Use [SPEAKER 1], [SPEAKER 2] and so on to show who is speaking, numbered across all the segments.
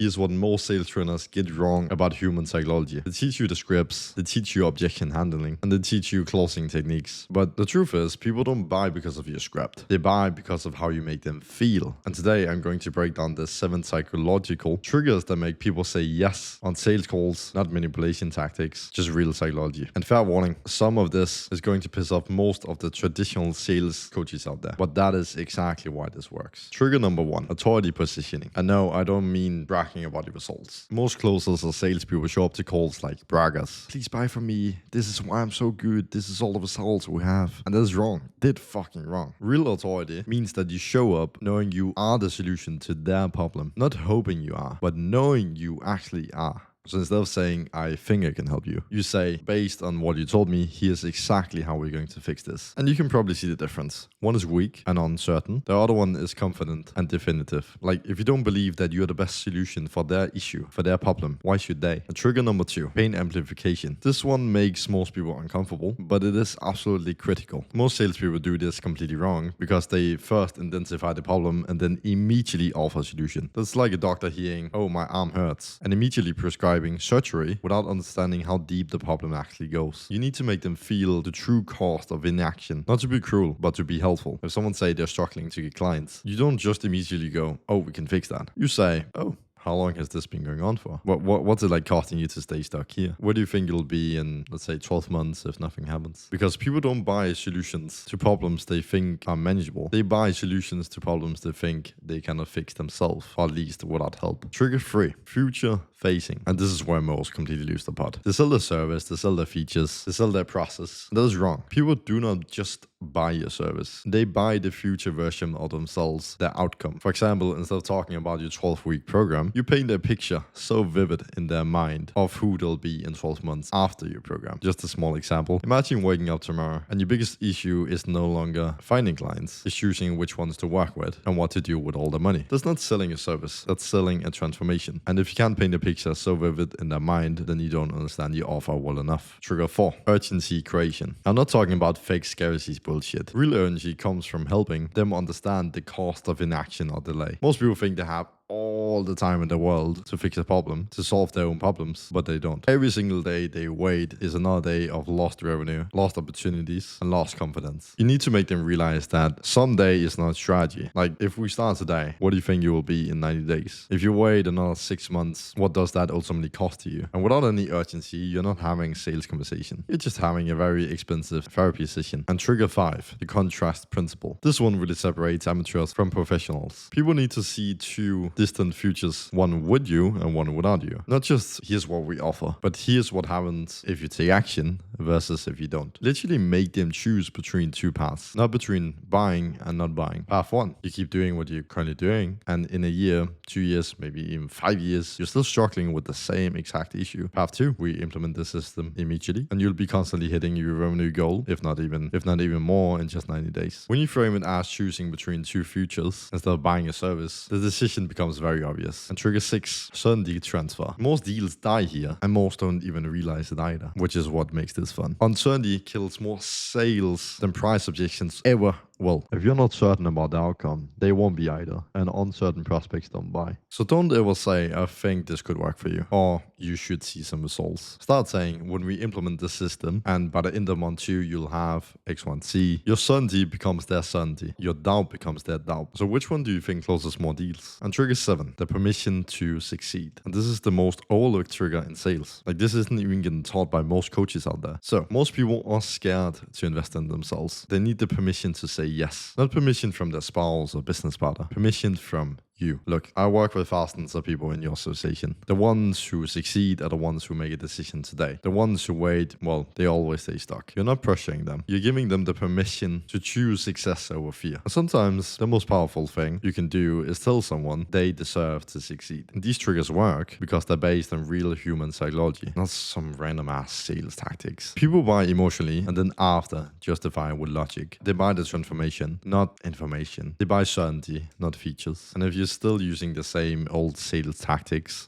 [SPEAKER 1] Here's what most sales trainers get wrong about human psychology. They teach you the scripts, they teach you objection handling, and they teach you closing techniques. But the truth is, people don't buy because of your script. They buy because of how you make them feel. And today I'm going to break down the 7 psychological triggers that make people say yes on sales calls, not manipulation tactics, just real psychology. And fair warning, some of this is going to piss off most of the traditional sales coaches out there. But that is exactly why this works. Trigger number 1, authority positioning. And no, I don't mean bragging about the results. Most closers or salespeople show up to calls like braggers. Please buy from me. This is why I'm so good. This is all the results we have. And that's wrong. Dead fucking wrong. Real authority means that you show up knowing you are the solution to their problem. Not hoping you are, but knowing you actually are. So instead of saying, I think I can help you, you say, based on what you told me, here's exactly how we're going to fix this. And you can probably see the difference. One is weak and uncertain. The other one is confident and definitive. Like, if you don't believe that you're the best solution for their issue, for their problem, why should they? And trigger number 2, pain amplification. This one makes most people uncomfortable, but it is absolutely critical. Most salespeople do this completely wrong because they first identify the problem and then immediately offer a solution. That's like a doctor hearing, oh, my arm hurts, and immediately prescribe surgery without understanding how deep the problem actually goes. You need to make them feel the true cost of inaction, not to be cruel, but to be helpful. If someone say they're struggling to get clients, you don't just immediately go, oh, we can fix that. You say, oh, how long has this been going on for? What's it like costing you to stay stuck here? Where do you think you'll be in, let's say, 12 months if nothing happens? Because people don't buy solutions to problems they think are manageable. They buy solutions to problems they think they cannot fix themselves, or at least without help. Trigger 3, future facing. And this is where most completely lose the pot. They sell their service, they sell their features, they sell their process. That is wrong. People do not just buy your service. They buy the future version of themselves, their outcome. For example, instead of talking about your 12-week program, you paint a picture so vivid in their mind of who they'll be in 12 months after your program. Just a small example. Imagine waking up tomorrow and your biggest issue is no longer finding clients. It's choosing which ones to work with and what to do with all the money. That's not selling a service. That's selling a transformation. And if you can't paint a picture so vivid in their mind, then you don't understand your offer well enough. Trigger 4, urgency creation. I'm not talking about fake scarcity bullshit. Real urgency comes from helping them understand the cost of inaction or delay. Most people think they have all the time in the world to fix a problem, to solve their own problems, but they don't. Every single day they wait is another day of lost revenue, lost opportunities, and lost confidence. You need to make them realize that someday is not strategy. Like, if we start today, what do you think you will be in 90 days? If you wait another 6 months, what does that ultimately cost to you? And without any urgency, you're not having a sales conversation. You're just having a very expensive therapy session. And trigger 5, the contrast principle. This one really separates amateurs from professionals. People need to see two distant futures, one with you and one without you. Not just here's what we offer, but here's what happens if you take action versus if you don't. Literally make them choose between two paths, not between buying and not buying. Path 1, you keep doing what you're currently doing, and in a year, 2 years, maybe even 5 years, you're still struggling with the same exact issue. Path 2, we implement the system immediately, and you'll be constantly hitting your revenue goal, if not even more in just 90 days. When you frame it as choosing between two futures instead of buying a service, the decision becomes very obvious. And trigger 6, certainty transfer. Most deals die here, and most don't even realize it either, which is what makes this fun. Uncertainty kills more sales than price objections ever. Well, if you're not certain about the outcome, they won't be either, and uncertain prospects don't buy. So don't ever say, I think this could work for you, or you should see some results. Start saying, when we implement this system, and by the end of month 2, you'll have X, Y, Z, your certainty becomes their certainty. Your doubt becomes their doubt. So which one do you think closes more deals? And trigger 7, the permission to succeed. And this is the most overlooked trigger in sales. Like, this isn't even getting taught by most coaches out there. So most people are scared to invest in themselves. They need the permission to say yes. Not permission from their spouse or business partner. Permission from you. Look, I work with thousands of people in your association. The ones who succeed are the ones who make a decision today. The ones who wait, well, they always stay stuck. You're not pressuring them. You're giving them the permission to choose success over fear. And sometimes the most powerful thing you can do is tell someone they deserve to succeed. And these triggers work because they're based on real human psychology, not some random ass sales tactics. People buy emotionally and then after justify with logic. They buy the transformation, not information. They buy certainty, not features. And if you still using the same old sales tactics,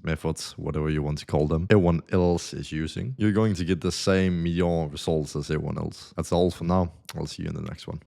[SPEAKER 1] methods, whatever you want to call them, everyone else is using, you're going to get the same mediocre results as everyone else. That's all for now. I'll see you in the next one.